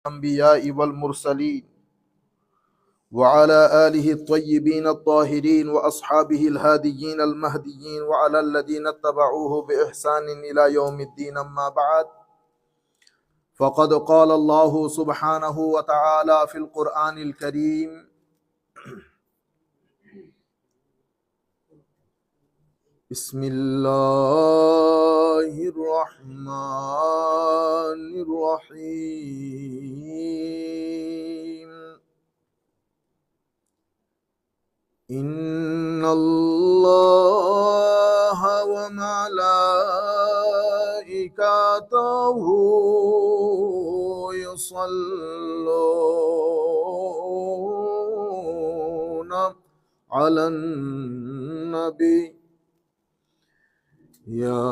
الأنبياء والمرسلين وعلى آله الطيبين الطاهرين وأصحابه الهاديين المهديين وعلى الذين اتبعوه بإحسان إلى يوم الدين. أما بعد، فقد قال الله سبحانه وتعالى في القرآن الكريم: بسم الله الرحمن الرحيم. إن الله وملائكته يصلون على النبي يا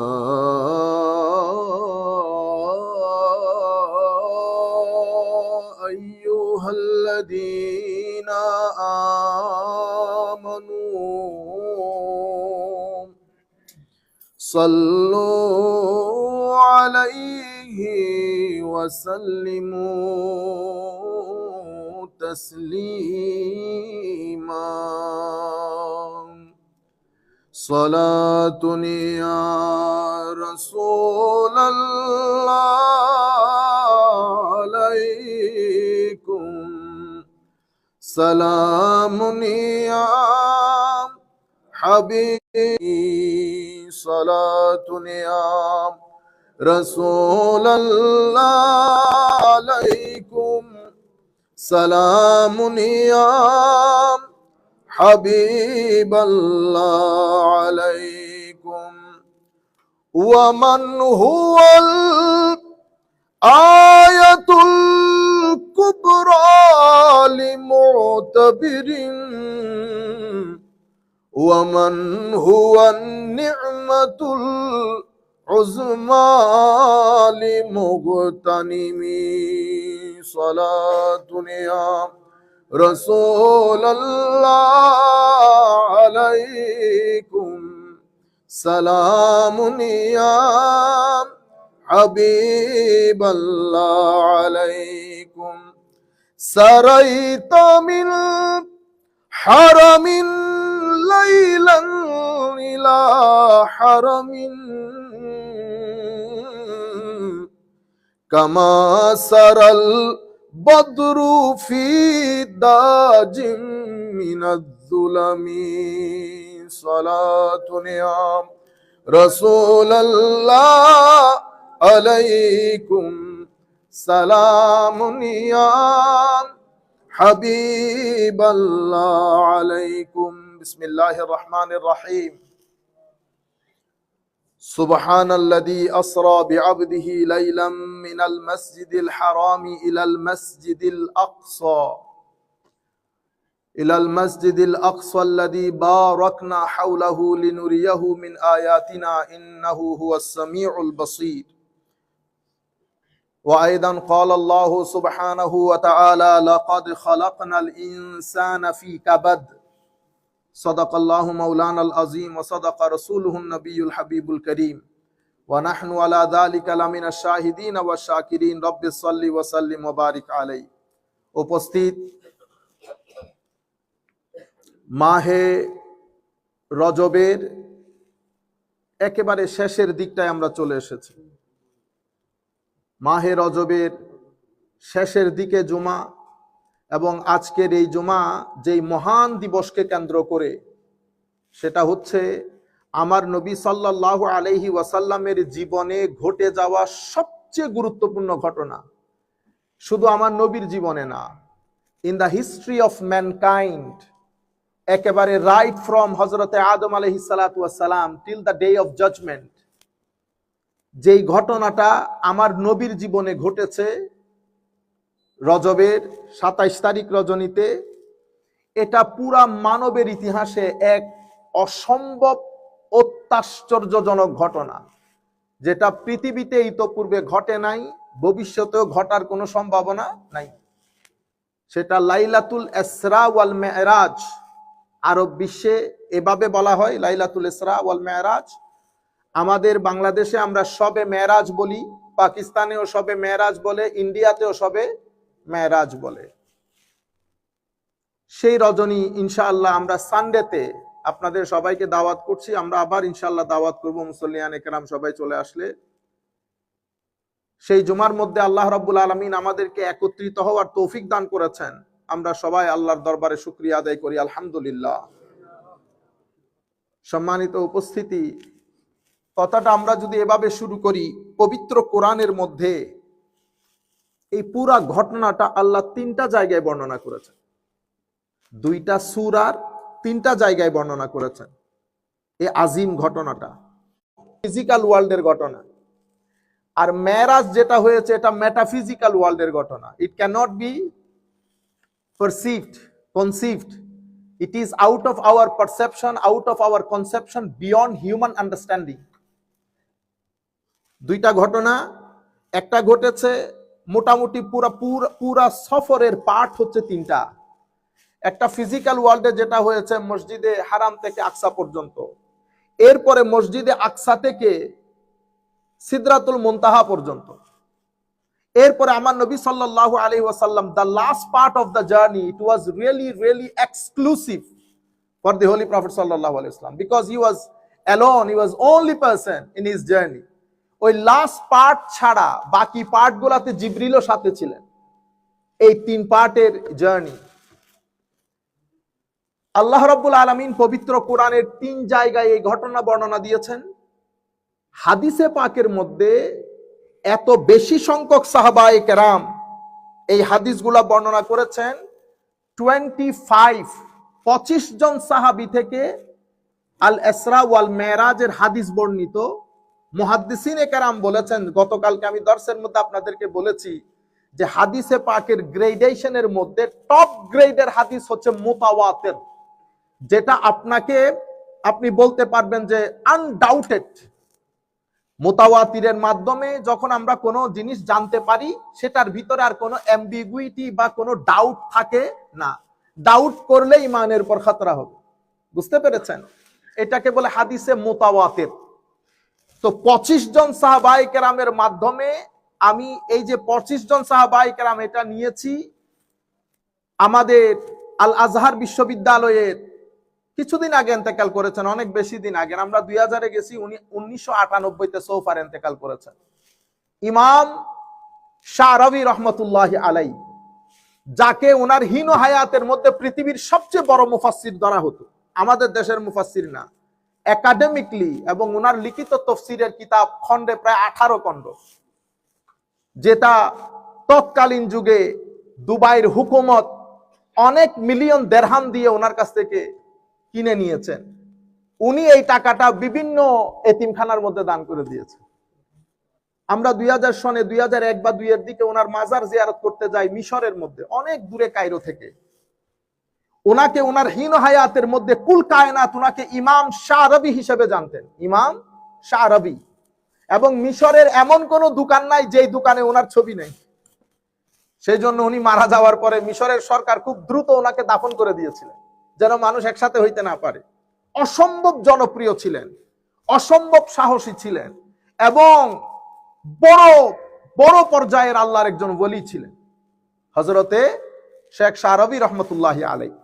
أيها الذين آمنوا صلوا عليه وسلموا تسليما. صلاة يا رسول الله عليكم، سلام يا حبيبي، صلاة يا رسول الله عليكم، سلام يا حبيب الله عليكم. ومن هو الآية الكبرى لمعتبر، ومن هو النعمة العظمى لمغتنم. صلاة يا رسول الله عليكم، سلام يا حبيب الله عليكم. سريت من حرم ليلا إلى حرم، كما سرى بدر في داج من الظلم. صلاة يا رسول الله عليكم، سلام يا حبيب الله عليكم. بسم الله الرحمن الرحيم. سبحان الذي أسرى بعبده ليلا من المسجد الحرام إلى المسجد الأقصى الذي باركنا حوله لنريه من آياتنا إنه هو السميع البصير. وأيضا قال الله سبحانه وتعالى: لقد خلقنا الإنسان في كبد. صدق الله مولانا العظيم وصدق رسوله النبي الحبيب الكريم ونحن على ذلك لمن الشاهدين والشاكرين رب صل وسلم وبارك عليه। উপস্থিত মাহে রজবের একেবারে শেষের দিকটায় আমরা চলে এসেছি। মাহে রজবের শেষের দিকে জুমা, এবং আজকের এই জুমা যেই মহান দিবসকে কেন্দ্র করে, সেটা হচ্ছে আমার নবী সাল্লাল্লাহু আলাইহি ওয়াসাল্লামের জীবনে ঘটে যাওয়া সবচেয়ে গুরুত্বপূর্ণ ঘটনা। শুধু আমার নবীর জীবনে না, in the history of mankind, একেবারে রাইট ফ্রম হযরতে আদম আলাইহিস সালাতু ওয়াস সালাম till the day of judgement, যেই ঘটনাটা আমার নবীর জীবনে ঘটেছে রজবের 27 তারিখ রজনীতে, এটা পুরা মানবের ইতিহাসে এক অসম্ভব অত্যাশ্চর্যজনক ঘটনা, যেটা পৃথিবীতে ইতোপূর্বে ঘটে নাই, ভবিষ্যতেও ঘটার কোনো সম্ভাবনা নাই। সেটা লাইলাতুল ইসরা ওয়াল মেরাজ। আরব বিশ্বে এভাবে বলা হয়, লাইলাতুল ইসরা ওয়াল মেরাজ। আমাদের বাংলাদেশে আমরা শবে মেরাজ বলি, পাকিস্তানেও শবে মেরাজ বলে, ইন্ডিয়াতেও শবে মেরাজ বলে। সেই রজনী ইনশাআল্লাহ আমরা সানডেতে আপনাদের সবাইকে দাওয়াত করছি। আমরা আবার ইনশাআল্লাহ দাওয়াত করব মুসল্লিয়ানে কেরাম সবাই চলে আসলে। সেই জুমার মধ্যে আল্লাহ রাব্বুল আলামিন আমাদেরকে একত্রিত হওয়ার তৌফিক দান করেছেন। আমরা সবাই আল্লাহর দরবারে শুকরিয়া আদায় করি, আলহামদুলিল্লাহ। সম্মানিত উপস্থিতি, কথাটা আমরা যদি এভাবে শুরু করি, পবিত্র কোরআনের মধ্যে এই পুরা ঘটনাটা আল্লাহ 3টা জায়গায় বর্ণনা করেছেন। 2টা সূরার 3টা জায়গায় বর্ণনা করেছেন এই আজিম ঘটনাটা, ফিজিক্যাল ওয়ার্ল্ডের ঘটনা। আর মেরাজ যেটা হয়েছে এটা মেটাফিজিক্যাল ওয়ার্ল্ডের ঘটনা। It can not be perceived, conceived. It is out of our perception, out of our conception, beyond human understanding. 2টা ঘটনা, একটা ঘটেছে মোটামুটি পুরা সফরের পার্ট হচ্ছে 3টা। একটা ফিজিক্যাল ওয়ার্ল্ডে যেটা হয়েছে মসজিদে হারাম থেকে আকসা পর্যন্ত, এরপরে মসজিদে আকসা থেকে সিদরাতুল মুনতাহা পর্যন্ত, এরপরে আমার নবী সাল্লাল্লাহু আলাইহি ওয়াসাল্লাম, the last part of the journey, it was really exclusive for the holy prophet sallallahu alaihi wasallam, because he was alone, he was only person in his journey. ওই লাস্ট পার্ট ছাড়া বাকি পার্ট গুলাতে জিবরিলও সাথে ছিলেন। এই 3 পার্টের journey আল্লাহ রাব্বুল আলামিন পবিত্র কোরআনের 3 জায়গায় এই ঘটনা বর্ণনা দিয়েছেন। হাদিসে পাকের মধ্যে এত বেশি সংখ্যক সাহাবায়ে কেরাম এই হাদিসগুলা বর্ণনা করেছেন। 25 জন সাহাবী থেকে আল ইসরা ওয়াল মেরাজের হাদিস বর্ণিত। মুহাদ্দিসিনে কেরাম বলেছেন, গতকালকে আমি দর্সের মধ্যে আপনাদেরকে বলেছি যে হাদিসে পাকের গ্রেডেশনের মধ্যে টপ গ্রেডের হাদিস হচ্ছে মুতাওয়াতির, যেটা আপনি বলতে পারবেন যে আনডাউটেড। মুতাওয়াতিরের মাধ্যমে যখন আমরা কোনো জিনিস জানতে পারি, সেটার ভিতরে আর কোনো অ্যাম্বিগুইটি বা কোনো ডাউট থাকে না। ডাউট করলে ইমানের উপর খতরা হবে। বুঝতে পেরেছেন? এটাকে বলে হাদিসে মুতাওয়াতির। তো 25 জন সাহাবায়ে কেরামের মাধ্যমে আমি এই যে 25 জন সাহাবায়ে কেরাম এটা নিয়েছি আমাদের আল আজহার বিশ্ববিদ্যালয়ের কিছুদিন আগে ইন্তেকাল করেছেন, অনেক বেশি দিন আগে, আমরা 2000-এ গেছি, উনি 1998-তে সৌফার ইন্তেকাল করেছেন। ইমাম শারাবি রহমতুল্লাহি আলাইহি, যাকে ওনার হীন হায়াতের মধ্যে পৃথিবীর সবচেয়ে বড় মুফাসসির ধরা হতো, আমাদের দেশের মুফাসসির না, একাডেমিকলি। এবং ওনার লিখিত তাফসীরের কিতাব খণ্ডে প্রায় 18 খণ্ড, যেটা তৎকালীন যুগে দুবাইয়ের হুকুমত অনেক মিলিয়ন দিরহাম দিয়ে ওনার কাছ থেকে কিনে নিয়েছেন। উনি এই টাকাটা বিভিন্ন এতিমখানার মধ্যে দান করে দিয়েছেন। আমরা 2000 সনে 2001 বা 2 এর দিকে ওনার মাজার জিয়ারত করতে যাই মিশরের মধ্যে, অনেক দূরে কায়রো থেকে। ওনাকে ওনার হীন হায়াতের মধ্যে কুল কায়নাত ওনাকে ইমাম শারাবি হিসেবে জানতেন, ইমাম শারাবি। এবং মিশরের এমন কোন দোকান নাই যেই দোকানে ওনার ছবি নেই। সেই জন্য উনি মারা যাওয়ার পরে মিশরের সরকার খুব দ্রুত ওনাকে দাফন করে দিয়েছিলেন, যেন মানুষ একসাথে হইতে না পারে। অসম্ভব জনপ্রিয় ছিলেন, অসম্ভব সাহসী ছিলেন, এবং বড় বড় পর্যায়ের আল্লাহর একজন ওলি ছিলেন, হযরতে শেখ শারাবি রহমতুল্লাহি আলাইহি।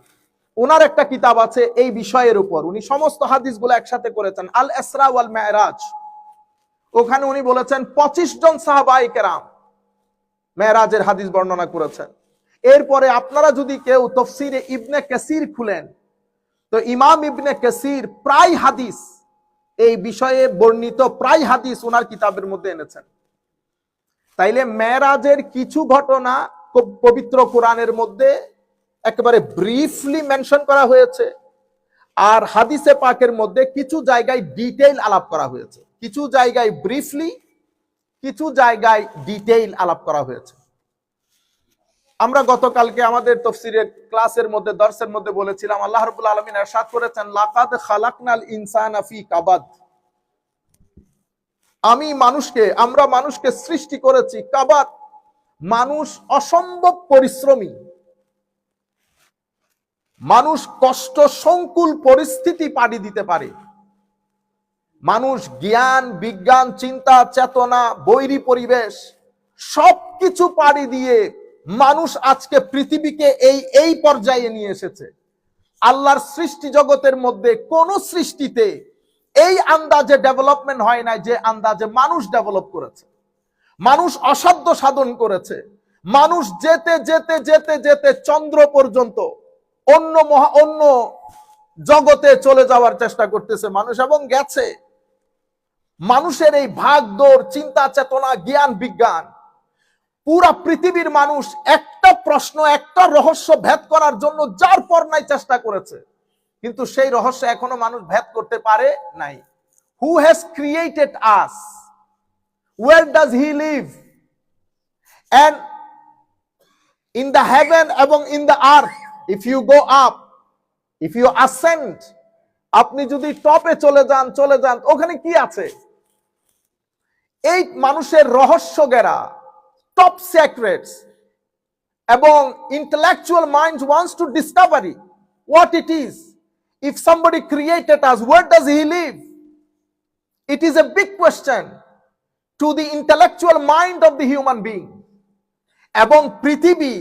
ওনার একটা কিতাব আছে এই বিষয়ের উপর, উনি সমস্ত হাদিসগুলো একসাথে করেছেন, আল ইসরা ওয়াল মেরাজ। ওখানে উনি বলেছেন 25 জন সাহাবায়ে কেরাম মেরাজের হাদিস বর্ণনা করেছেন। এরপরে আপনারা যদি কেউ তাফসীরে ইবনে কাসির খুলেন, তো ইমাম ইবনে কাসির প্রায় হাদিস এই বিষয়ে বর্ণিত প্রায় হাদিস ওনার কিতাবের মধ্যে এনেছেন। তাইলে মেরাজের কিছু ঘটনা পবিত্র কোরআনের মধ্যে একেবারে ব্রিফলি মেনশন করা হয়েছে, আর হাদিসে পাকের মধ্যে কিছু জায়গায় ডিটেইল আলাপ করা হয়েছে, কিছু জায়গায় ব্রিফলি, কিছু জায়গায় ডিটেইল আলাপ করা হয়েছে। আমরা গতকালকে আমাদের তাফসীরের ক্লাসের মধ্যে দর্সের মধ্যে বলেছিলাম, আল্লাহ রাব্বুল আলামিন ইরশাদ করেছেন, লাকাদ খালাকনাল ইনসানা ফি কাবাদ। আমরা মানুষকে সৃষ্টি করেছি কাবাদ। মানুষ অসম্ভব পরিশ্রমী, মানুষ কষ্ট সংকুল পরিস্থিতি পাড়ি দিতে পারে। মানুষ জ্ঞান, বিজ্ঞান, চিন্তা, চেতনা, বৈরী পরিবেশ সবকিছু পাড়ি দিয়ে মানুষ আজকে পৃথিবীকে এই পর্যায়ে নিয়ে এসেছে। আল্লাহর সৃষ্টি জগতের মধ্যে কোন সৃষ্টিতে এই আন্দাজে ডেভেলপমেন্ট হয় নাই যে আন্দাজে মানুষ ডেভেলপ করেছে। মানুষ অসাধ্য সাধন করেছে। মানুষ যেতে যেতে যেতে যেতে চন্দ্র পর্যন্ত অন্য জগতে চলে যাওয়ার চেষ্টা করতেছে মানুষ, এবং গেছে। মানুষের এই ভাগদৌড়, চিন্তা চেতনা, জ্ঞান বিজ্ঞান, পুরা পৃথিবীর মানুষ একটা প্রশ্ন, একটা রহস্য ভেদ করার জন্য যার পর নাই চেষ্টা করেছে, কিন্তু সেই রহস্য এখনো মানুষ ভেদ করতে পারে নাই। Who has created us? Where does he live? And in the heaven এবং in the earth, if you go up, if you ascend, আপনি যদি টপে চলে যান, ওখানে কি আছে? এই মানুষের রহস্য গেরা, টপ সিক্রেটস, এবং intellectual minds wants to discover what it is. If somebody created us, where does he live? It is a big question to the intellectual mind of the human being. এবং পৃথিবী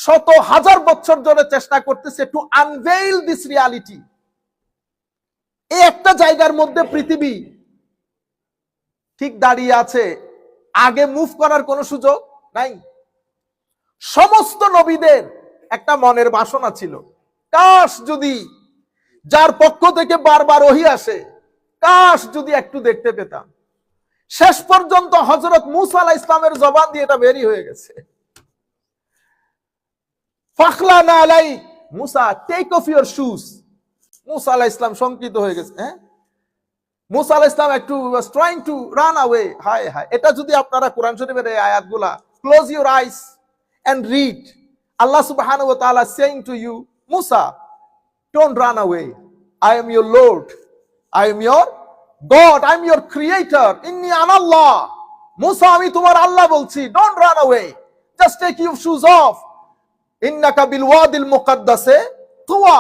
শত হাজার বছর ধরে চেষ্টা করতেছে to unveil this reality. এই একটা জায়গার মধ্যে পৃথিবী ঠিক দাঁড়িয়ে আছে, আগে মুভ করার কোনো সুযোগ নাই। সমস্ত নবীদের একটা মনের বাসনা ছিল, কাশ যদি যার পক্ষ থেকে বারবার ওহী আসে, কাশ যদি একটু দেখতে পেতাম। শেষ পর্যন্ত হযরত মূসা আলাইহিস সালামের জবান দিয়ে এটা বেরি হয়ে গেছে, ফাখলানা আলাই মুসা, টেক অফ ইওর শুজ। মূসা আলাইহিস সালাম শঙ্কিত হয়ে গেছে। মূসা আলাইহিস সালাম একটু was trying to run away. হায় হায়, এটা যদি আপনারা কোরআন শরীফের এই আয়াতগুলা close your eyes and read, Allah subhanahu wa ta'ala saying to you, Musa, don't run away. I am your Lord. I am your God. I am your creator. Inni ana Allah. Musa, আমি তোমার আল্লাহ বলছি, don't run away. Just take your shoes off. Innaka bil wadil muqaddase tuwa.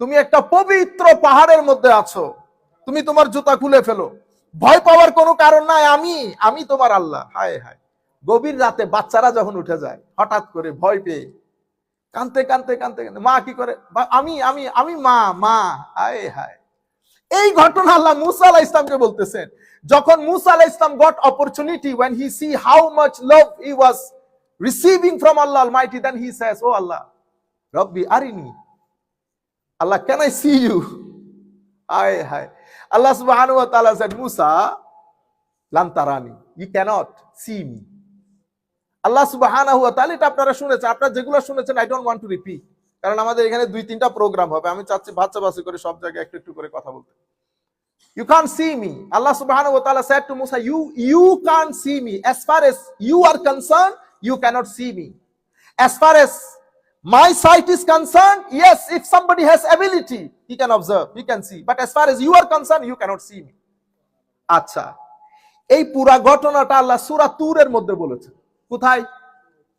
তুমি একটা পবিত্র পাহাড়ের মধ্যে আছো, তুমি তোমার জুতা খুলে ফেলো, ভয় পাওয়ার কোনো কারণ নাই, আমি তোমার আল্লাহ। হায় হায়, গভীর রাতে বাচ্চারা যখন উঠে যায় হঠাৎ করে ভয় পেয়ে কাঁদতে কাঁদতে কাঁদতে কাঁদতে, মা কি করে, আমি মা, হায় হায়। এই ঘটনা আল্লাহ মূসা আলাইহিস সালামকে বলতেছেন। যখন মূসা আলাইহিস সালাম got opportunity, when he see how much love he was receiving from Allah Almighty, then he says, oh Allah, Rabbi arini, Allah, can I see you? Haye haye. Allah subhanahu wa ta'ala said, Musa, lan tarani, you cannot see me. Allah subhanahu wa ta'ala, এটা আপনারা শুনেছেন, আপনারা যেগুলো শুনেছেন I don't want to repeat, কারণ আমাদের এখানে 2-3টা programme হবে, আমি চাচ্ছি বাচ্চা করে সব জায়গায় একটু করে কথা বলতে। You can't see me. Allah subhanahu wa ta'ala said to Musa, you can't see me. As far as you are concerned, you cannot see me. As far as my sight is concerned, yes, if somebody has ability, he can observe, he can see. But as far as you are concerned, you cannot see me. আচ্ছা, এই পুরা ঘটনাটা আল্লাহ সূরা তুরের মধ্যে বলেছেন। কোথায়?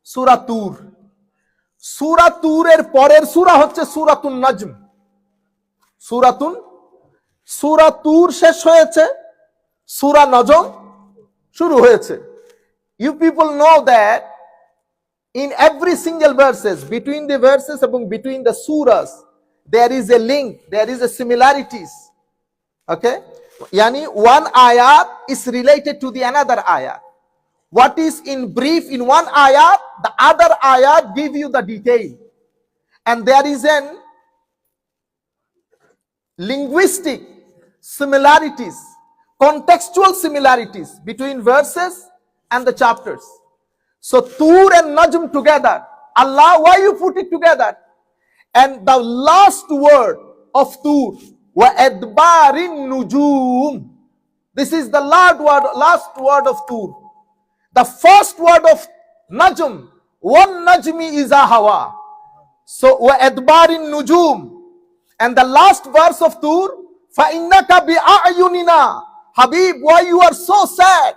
সূরা তুর। সূরা তুরের পরের সূরা হচ্ছে সূরাতুন নাজম। সূরা তুর শেষ হয়েছে, সূরা নজম শুরু হয়েছে। You people know that in every single verses, between the verses এবং between the surahs, there is a link, there is a similarities. Okay? Yani one ayat is related to the another ayat. What is in brief in one ayat, the other ayat give you the detail. And there is an linguistic similarities, contextual similarities between verses and the chapters. So Tur and Najm together. Allah, why you put it together? And the last word of Tur, wa adbarin nujum. This is the last word of Tur. The first word of Najm, one Najmi iza hawa. So wa adbarin nujum. And the last verse of Tur, fa innaka bi a'yunina. Habib, why you are so sad?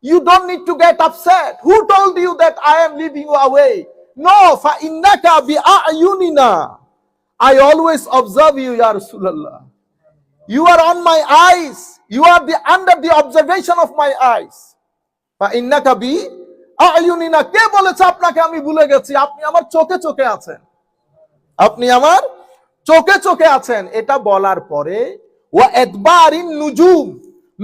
You don't need to get upset. Who told you that I am leaving you away? No, fa innaka bi a'yunina. I always observe you, ya Rasulullah. You are on my eyes. You are under the observation of my eyes. Fa innaka bi আয়ুনিনা, কে বলেছে আপনাকে আমি ভুলে গেছি? আপনি আমার চোখে চোখে আছেন, আপনি আমার চোখে চোখে আছেন। এটা বলার পরে ওয়া ইদবারিন নুজুম,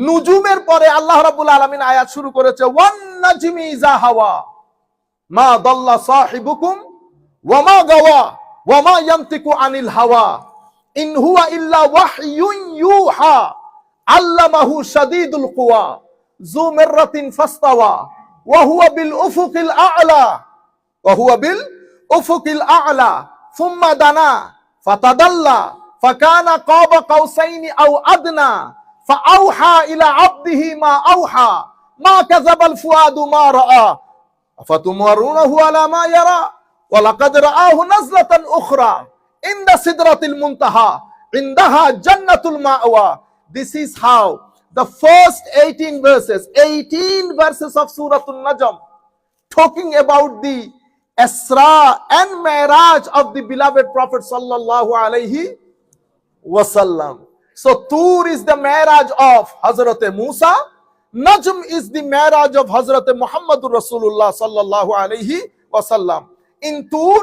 নুজুমের পরে আল্লাহ রাব্বুল আলামিন আয়াত শুরু করেছে ওয়ান নাজমি ইযা হাওয়া মা দাল্লা সাহিবুকুম ওয়া মা গাওয়া ওয়া মা ইয়ানতিকু আনিল হাওয়া ইন হুয়া ইল্লা ওয়াহয়ুন ইউহা আল্লামাহু শাদীদুল কুওয়া যু মিররাতিন ফাস্তাওয়া ওয়া হুয়া বিল উফুকিল আ'লা ওয়া হুয়া বিল উফুকিল আ'লা সুম্মা দানা ফাতাদাল্লা ফাকানা কাবা কাউসাইনি আও আদনা ফাআউহা ইলা আবদিহি মা আওহা মা কাযাবাল ফুআদু মা রাআ আফাতুমারুনাহু আলা মা ইয়ারা ওয়া লাকাদ রাআহু নাজলাতান উখরা ইনদা সিদরাতিল মুনতাহা ইনদাহা জান্নাতুল মাওয়া। This is how the first 18 verses of Surah An-Najm, talking about the Isra and Mi'raj of the beloved Prophet sallallahu alaihi wasallam. So Tur is the Mi'raj of Hazrat Musa, Najm is the Mi'raj of Hazrat Muhammadur Rasulullah sallallahu alaihi wasallam. In Tur,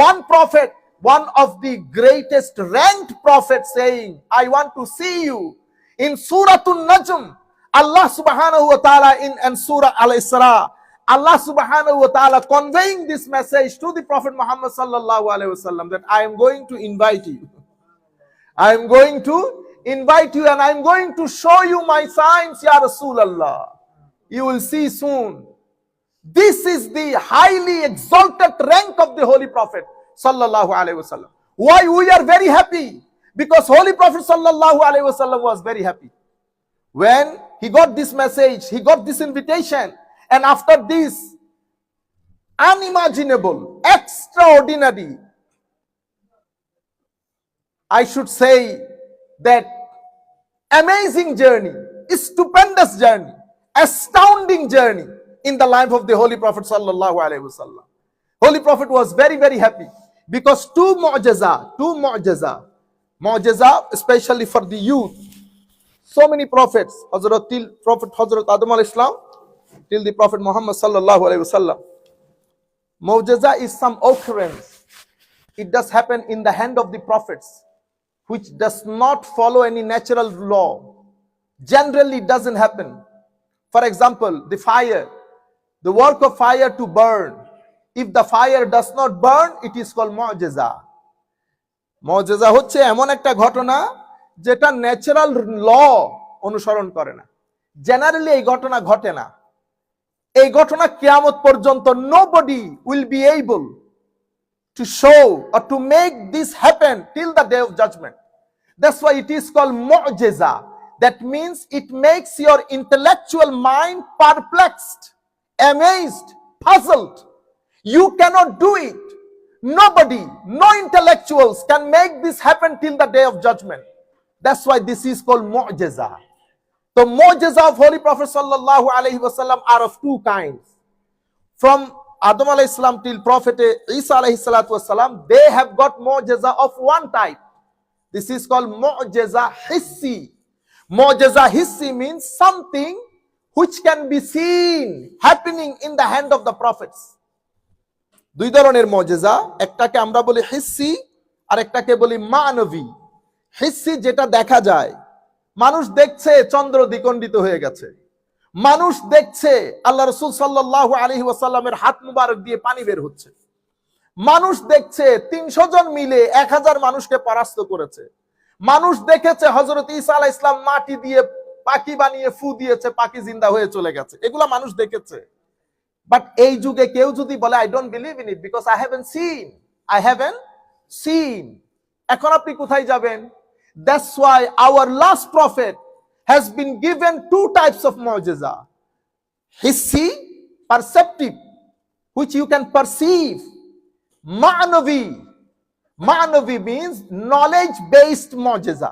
one prophet, one of the greatest ranked prophets, saying, I want to see you. In Surah An-Najm, Allah subhanahu wa ta'ala in Surah Al-Isra, Allah subhanahu wa ta'ala conveying this message to the Prophet Muhammad sallallahu alaihi wasallam, that I am going to invite you. I am going to invite you and I am going to show you my signs, Ya Rasulallah. You will see soon. This is the highly exalted rank of the Holy Prophet sallallahu alaihi wasallam. Why we are very happy? Because Holy Prophet sallallahu alaihi wasallam was very happy when he got this message, he got this invitation, and after this unimaginable, extraordinary, I should say that amazing journey, stupendous journey, astounding journey in the life of the Holy Prophet sallallahu alaihi wasallam. Holy Prophet was very, very happy because two mu'jiza, especially for the youth. So many prophets, till Prophet Hazrat Adam al-Islam, till the Prophet Muhammad sallallahu alaihi wasallam. Mu'jiza is some occurrence. It does happen in the hand of the prophets, which does not follow any natural law. Generally, it doesn't happen. For example, the fire, the work of fire to burn. If the fire does not burn, it is called mu'jiza. মুজিজা হচ্ছে এমন একটা ঘটনা যেটা natural ল অনুসরণ করে না। Generally এই ঘটনা ঘটে না। এই ঘটনা কিয়ামত পর্যন্ত nobody will be able to show or to make this happen till the day of judgment. That's why it is called mu'jiza. That means it makes your intellectual mind perplexed, amazed, puzzled. You cannot do it. Nobody, no intellectuals can make this happen till the day of judgment. That's why this is called mu'jiza. The mu'jiza of Holy Prophet sallallahu alaihi wasallam are of two kinds. From Adam alayhi salam till Prophet Isa alayhi salatu wasalam, they have got mu'jiza of one type. This is called mu'jiza hissi. Mu'jiza hissi means something which can be seen happening in the hand of the prophets. দুই ধরনের মুজিজা, একটাকে আমরা বলি হিসসি আর একটাকে বলি মানবী। হিসসি যেটা দেখা যায়, মানুষ দেখছে চন্দ্র দ্বিখণ্ডিত হয়ে গেছে, মানুষ দেখছে আল্লাহ রাসূল সাল্লাল্লাহু আলাইহি ওয়াসাল্লামের হাত মুবারক দিয়ে পানি বের হচ্ছে, মানুষ দেখছে 300 জন মিলে 1000 মানুষকে পরাস্ত করেছে, মানুষ দেখেছে হযরত ঈসা আলাইহিস সালাম মাটি দিয়ে পাখি বানিয়ে ফু দিয়েছে, পাখি জিন্দা হয়ে চলে গেছে, এগুলা মানুষ দেখেছে। বাট এই যুগে কেউ যদি বলে I don't believe in it because I haven't seen, এখন আপনি কোথায় যাবেন? That's why our last prophet has been given two types of মুজিজা, হিসি, perceptive, which you can perceive. Ma'navi means knowledge based mu'jiza.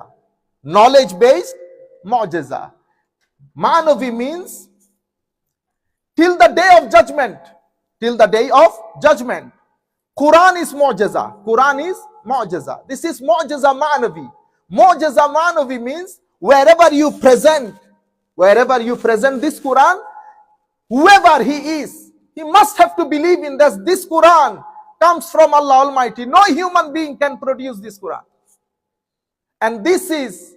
Ma'navi means till the day of judgment. Quran is mu'jiza. This is mu'jiza ma'navi. Mu'jiza ma'navi means wherever you present this Quran, whoever he is, He must have to believe in this. This Quran comes from Allah Almighty. No human being can produce this Quran. And this is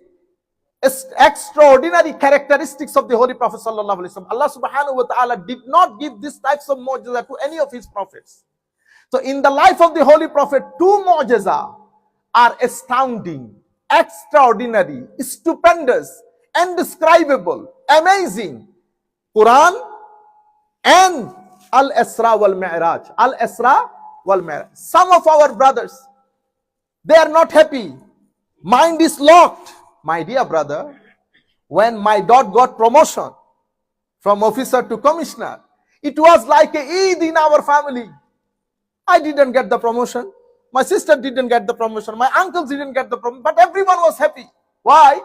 extraordinary characteristics of the Holy Prophet sallallahu alaihi wasallam. Allah subhanahu wa ta'ala did not give these types of mu'jiza to any of his prophets. So in the life of the Holy Prophet, two mu'jiza are astounding, extraordinary, stupendous, indescribable, amazing. Quran and Al-Isra wal-Mi'raj. Al-Isra wal-Mi'raj. Some of our brothers, they are not happy. Mind is locked. My dear brother, when my dad got promotion from officer to commissioner, it was like a Eid in our family. I didn't get the promotion. My sister didn't get the promotion. My uncles didn't get the promotion. But everyone was happy. Why?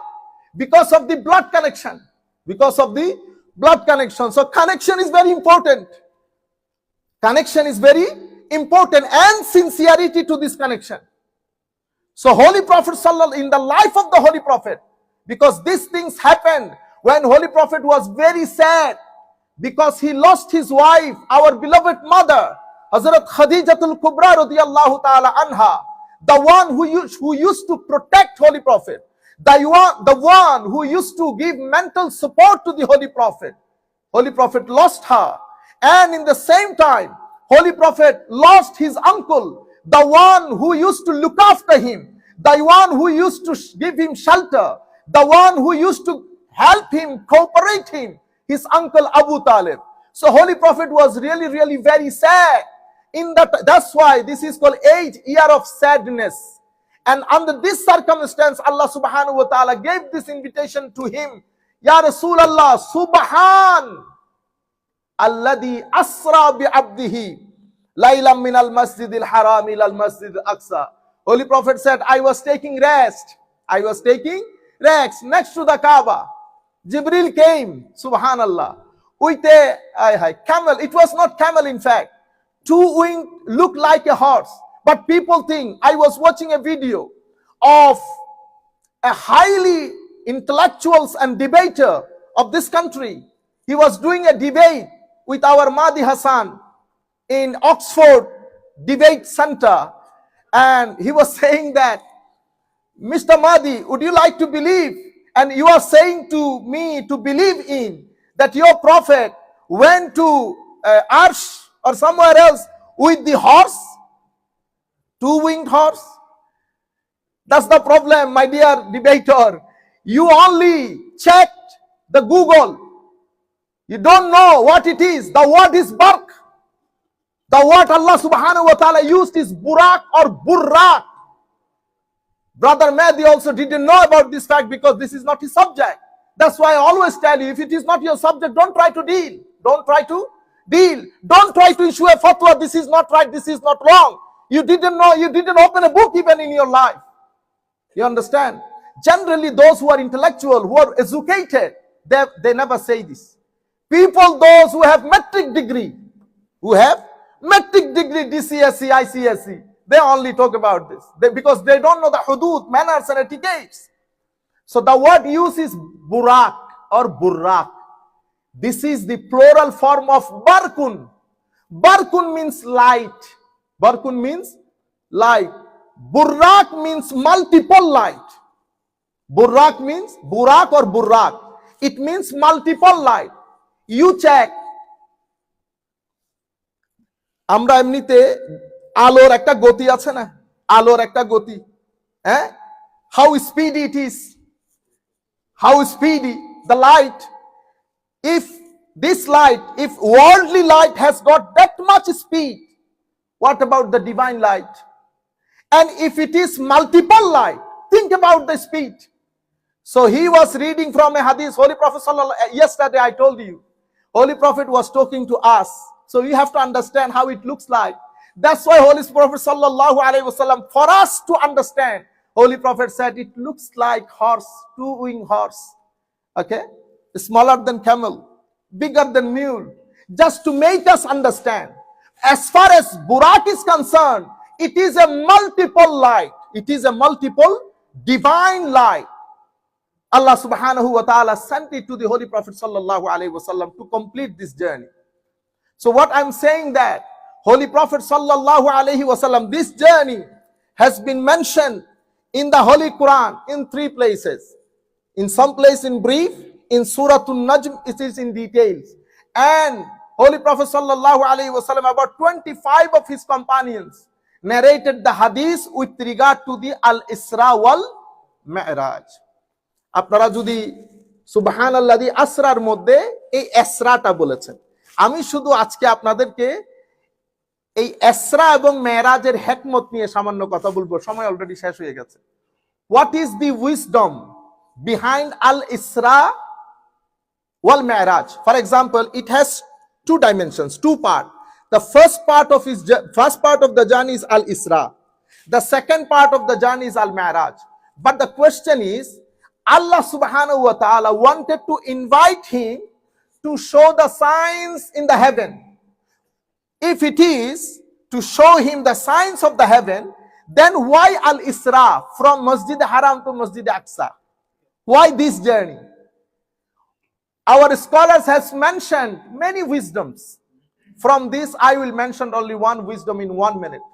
Because of the blood connection. Because of the blood connection. So connection is very important. Connection is very important, and sincerity to this connection. So Holy Prophet sallallahu, in the life of the Holy Prophet, because these things happened when Holy Prophet was very sad, because he lost his wife, our beloved mother, Hazrat Khadijatul Kubra radiyallahu ta'ala anha, the one who used to protect Holy Prophet, the one who used to give mental support to the Holy Prophet. Holy Prophet lost her, and in the same time, Holy Prophet lost his uncle, the one who used to look after him, the one who used to give him shelter, the one who used to help him, cooperate him, his uncle Abu Talib. So Holy Prophet was really, really very sad. That's why this is called 8 year of sadness. And under this circumstance, Allah subhanahu wa ta'ala gave this invitation to him. Ya Rasulallah, Subhan alladhi asra bi abdihi laylam min al masjid al haram ila al masjid al aqsa. Holy Prophet said, I was taking rest. I was taking rest next to the Kaaba. Jibril came, subhanallah, with a camel. It was not camel, in fact. 2 wings looked like a horse. But people think, I was watching a video of a highly intellectuals and debater of this country. He was doing a debate with our Mahdi Hassan in Oxford Debate Center. And he was saying that, Mr. Mahdi, would you like to believe? And you are saying to me to believe in that your prophet went to Arsh or somewhere else with the horse, 2-winged horse? That's the problem, my dear debater. You only checked the Google. You don't know what it is. The word is bark. The word Allah subhanahu wa ta'ala used is burak or burrak. Brother Mahdi also didn't know about this fact because this is not his subject. That's why I always tell you, if it is not your subject, don't try to deal. Don't try to deal. Don't try to issue a fatwa, this is not right, this is not wrong. You didn't know, you didn't open a book even in your life. You understand? Generally, those who are intellectual, who are educated, they never say this. People, those who have metric degree, DCSE, ICSE, they only talk about this. Because they don't know the hudud, manners and etiquettes. So the word used is burak or burrak. This is the plural form of barkun. Barkun means light. Barkun means light. Burrak means multiple light. Burrak means burak or burrak. It means multiple light. You check. আমরা এমনিতে আলোর একটা গতি আছে না, আলোর একটা গতি, হ্যাঁ, how speedy it is, how speedy the light. If this light, if worldly light has got that much speed, what about the divine light? And if it is multiple light, think about the speed. So he was reading from a hadith. Holy Prophet sallallahu, yesterday I told you, Holy Prophet was talking to us. So we have to understand how it looks like. That's why Holy Prophet sallallahu alaihi wasallam, for us to understand, Holy Prophet said it looks like horse, 2-winged horse. Okay? Smaller than camel, bigger than mule. Just to make us understand. As far as Burak is concerned, it is a multiple light. It is a multiple divine light. Allah subhanahu wa ta'ala sent it to the Holy Prophet sallallahu alaihi wasallam to complete this journey. So what I'm saying that Holy Prophet sallallahu alaihi wasallam, this journey has been mentioned in the Holy Quran in 3 places. In some place in brief, in Surah An-Najm it is in details. And Holy Prophet sallallahu alaihi wasallam, about 25 of his companions narrated the hadith with regard to the Al-Isra wal Mi'raj. আপনারা যদি সুবহানাল্লাযী আসরার মধ্যে এই ইসরাটা বলেছেন, আমি শুধু আজকে আপনাদেরকে এই ইসরা এবং মেরাজের হিকমত নিয়ে সামান্য কথা বলবো, সময় অলরেডি শেষ হয়ে গেছে। What is the wisdom behind Al-Isra wal Mi'raj? For example, it has 2 dimensions, 2 parts. The first part of the journey is Al-Isra. The second part of the journey is Al-Mi'raj. But the question is, Allah subhanahu wa ta'ala wanted to invite him to show the signs in the heaven. If it is to show him the signs of the heaven, then why Al-Isra from Masjid Haram to Masjid Aqsa? Why this journey? Our scholars has mentioned many wisdoms. From this, I will mention only one wisdom in 1 minute.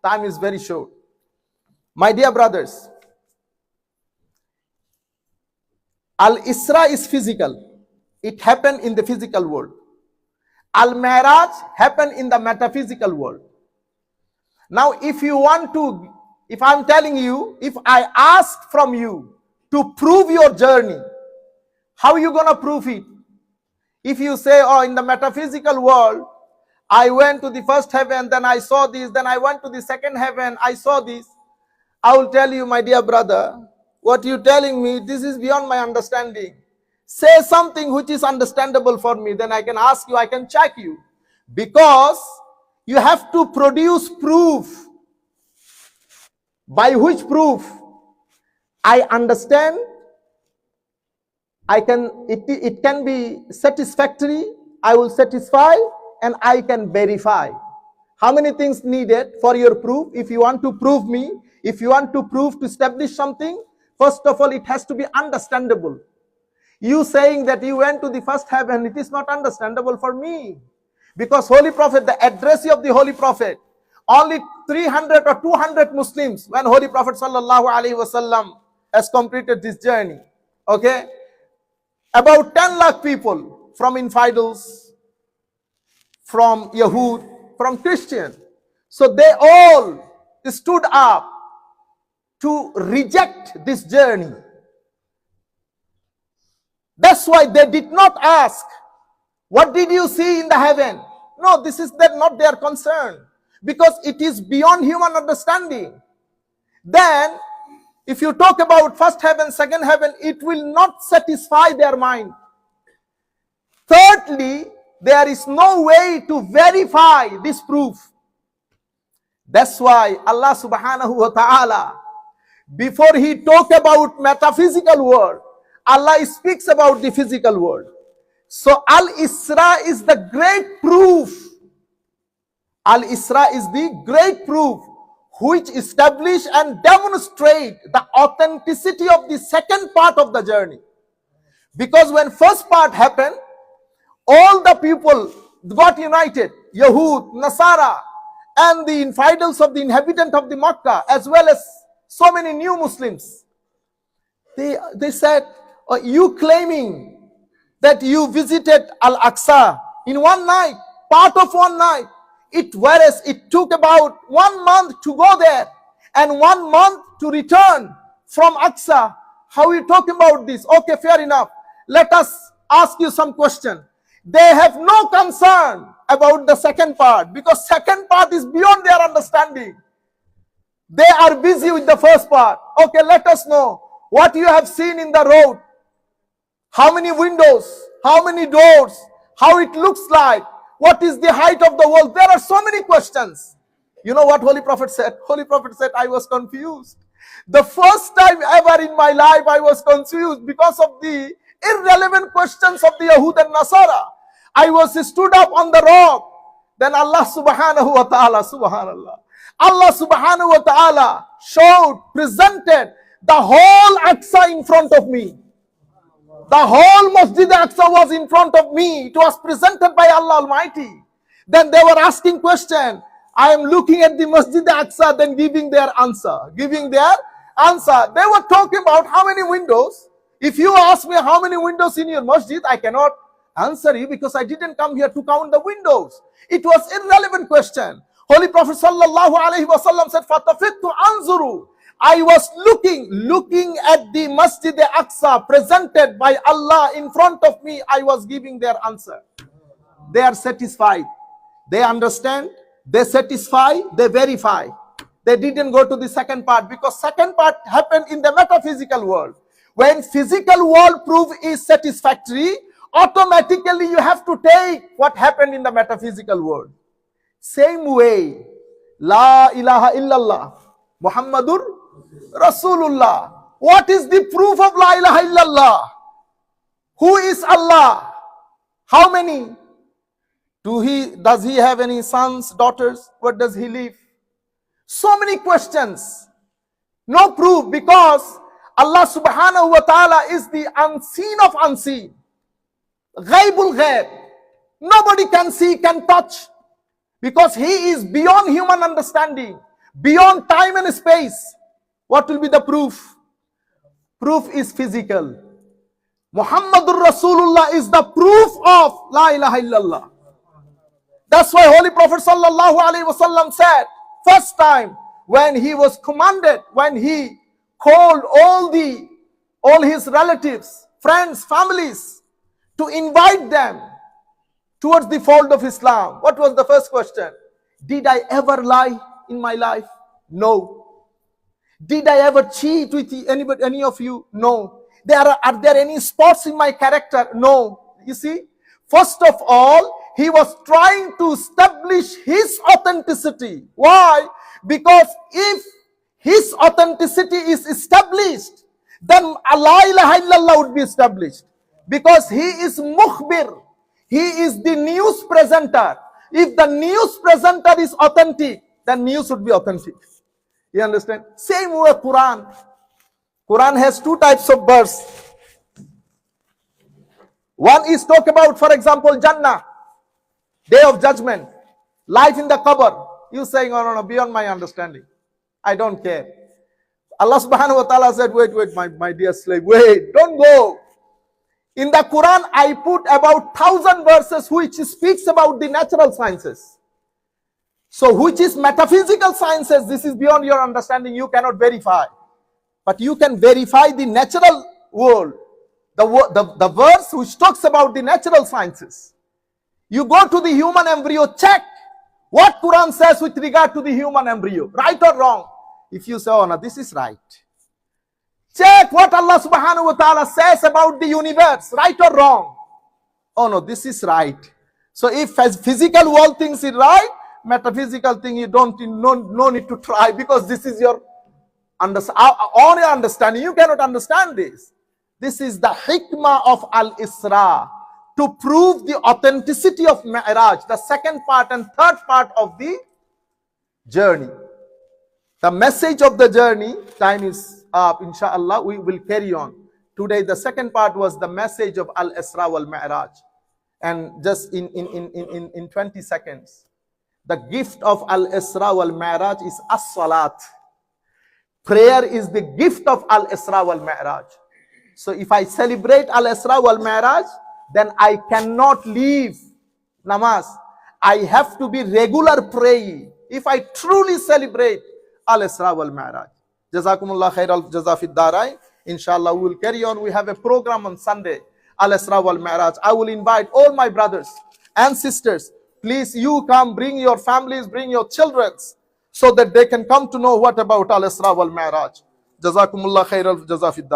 Time is very short. My dear brothers, Al-Isra is physical. It happened in the physical world. Al-Mi'raj happened in the metaphysical world. Now, if I'm telling you, if I ask from you to prove your journey, how are you going to prove it? If you say, oh, in the metaphysical world, I went to the first heaven, then I saw this, then I went to the second heaven, I saw this. I will tell you, my dear brother, what you're telling me, this is beyond my understanding. Say something which is understandable for me, then I can ask you, I can check you. Because you have to produce proof. By which proof? I understand, it can be satisfactory, I will satisfy, and I can verify. How many things needed for your proof? If you want to prove me, if you want to prove to establish something, first of all, it has to be understandable. You saying that you went to the first heaven, it is not understandable for me. Because Holy Prophet, the addressee of the Holy Prophet, only 300 or 200 Muslims when Holy Prophet sallallahu alaihi wasallam has completed this journey. Okay? About 10 lakh people from infidels, from Yahud, from Christian. So they all stood up to reject this journey. That's why they did not ask, what did you see in the heaven? No, this is not their concern, because it is beyond human understanding. Then, if you talk about first heaven, second heaven, it will not satisfy their mind. Thirdly, there is no way to verify this proof. That's why Allah subhanahu wa ta'ala, before he talked about metaphysical world, Allah speaks about the physical world. So Al-Isra is the great proof. Al-Isra is the great proof which establish and demonstrate the authenticity of the second part of the journey. Because when first part happened, all the people got united, Yahud, Nasara, and the infidels of the inhabitant of the Makkah, as well as so many new Muslims. They said, you claiming that you visited Al-Aqsa in one night, part of one night, whereas it took about 1 month to go there and 1 month to return from Aqsa. How are you talking about this? Okay, fair enough. Let us ask you some question. They have no concern about the second part, because second part is beyond their understanding. They are busy with the first part. Okay, let us know what you have seen in the road. How many windows? How many doors? How it looks like? What is the height of the wall? There are so many questions. You know what Holy Prophet said? Holy Prophet said, I was confused. The first time ever in my life I was confused because of the irrelevant questions of the Yahud and Nasara. I was stood up on the rock. Then Allah subhanahu wa ta'ala, subhanallah, Allah subhanahu wa ta'ala presented the whole Aqsa in front of me. The whole Masjid Aqsa was in front of me. It was presented by Allah Almighty. Then they were asking question. I am looking at the Masjid Aqsa, then giving their answer. They were talking about how many windows. If you ask me how many windows in your masjid, I cannot answer you because I didn't come here to count the windows. It was irrelevant question. Holy Prophet sallallahu alaihi wasallam said, "Fatafittu anzuru." I was looking at the Masjid Aqsa presented by Allah in front of me. I was giving their answer. They are satisfied. They understand. They satisfy. They verify. They didn't go to the second part because second part happened in the metaphysical world. When physical world proof is satisfactory, automatically you have to take what happened in the metaphysical world. Same way, La ilaha illallah, Muhammadur Rasulullah. What is the proof of La ilaha illallah? Who is Allah? How many? Does he have any sons, daughters? Where does he live? So many questions. No proof because Allah subhanahu wa ta'ala is the unseen of unseen. Ghaibul ghaib. Nobody can see, can touch. Because he is beyond human understanding. Beyond time and space. What will be the proof? Proof is physical. Muhammadur Rasulullah is the proof of La ilaha illallah. That's why Holy Prophet sallallahu alaihi wasallam said, first time when he was commanded, when he called all his relatives, friends, families to invite them towards the fold of Islam. What was the first question? Did I ever lie in my life? No. Did I ever cheat with any of you? No. Are there any spots in my character? No. You see, first of all, he was trying to establish his authenticity. Why? Because if his authenticity is established, then La ilaha illallah would be established. Because he is mukhbir. He is the news presenter. If the news presenter is authentic, then news would be authentic. You understand? Same way Quran. Quran has two types of verse. One is talk about, for example, Jannah, day of judgment, life in the qabr. You saying, oh, no, beyond my understanding. I don't care. Allah subhanahu wa ta'ala said, wait, my dear slave, wait, don't go. In the Quran, I put about 1,000 verses which speaks about the natural sciences. So which is metaphysical sciences, this is beyond your understanding, you cannot verify. But you can verify the natural world. The verse which talks about the natural sciences. You go to the human embryo, check what Quran says with regard to the human embryo, right or wrong. If you say, oh no, this is right. Check what Allah subhanahu wa ta'ala says about the universe, right or wrong. Oh no, this is right. So if physical world thinks it right, metaphysical thing you no need to try because this is your on your understanding. You cannot understand this. This is the hikmah of Al-Isra, to prove the authenticity of Mi'raj, the second part and third part of the journey. The message of the journey, time is up, inshallah, we will carry on. Today, the second part was the message of Al-Isra wal-Mi'raj. And just in 20 seconds, the gift of Al-Isra wal-Mi'raj is As-Salat. Prayer is the gift of Al-Isra wal-Mi'raj. So if I celebrate Al-Isra wal-Mi'raj, then I cannot leave namaz. I have to be regular praying if I truly celebrate Al-Isra wal-Mi'raj. Jazakumullah khair al-jaza fid darain. Inshallah, we will carry on. We have a program on Sunday, Al-Isra wal-Mi'raj. I will invite all my brothers and sisters. Please, you come, bring your families, bring your children, so that they can come to know what about Al-Isra wal-Mi'raj. Jazakumullah khair al-jaza fid darain.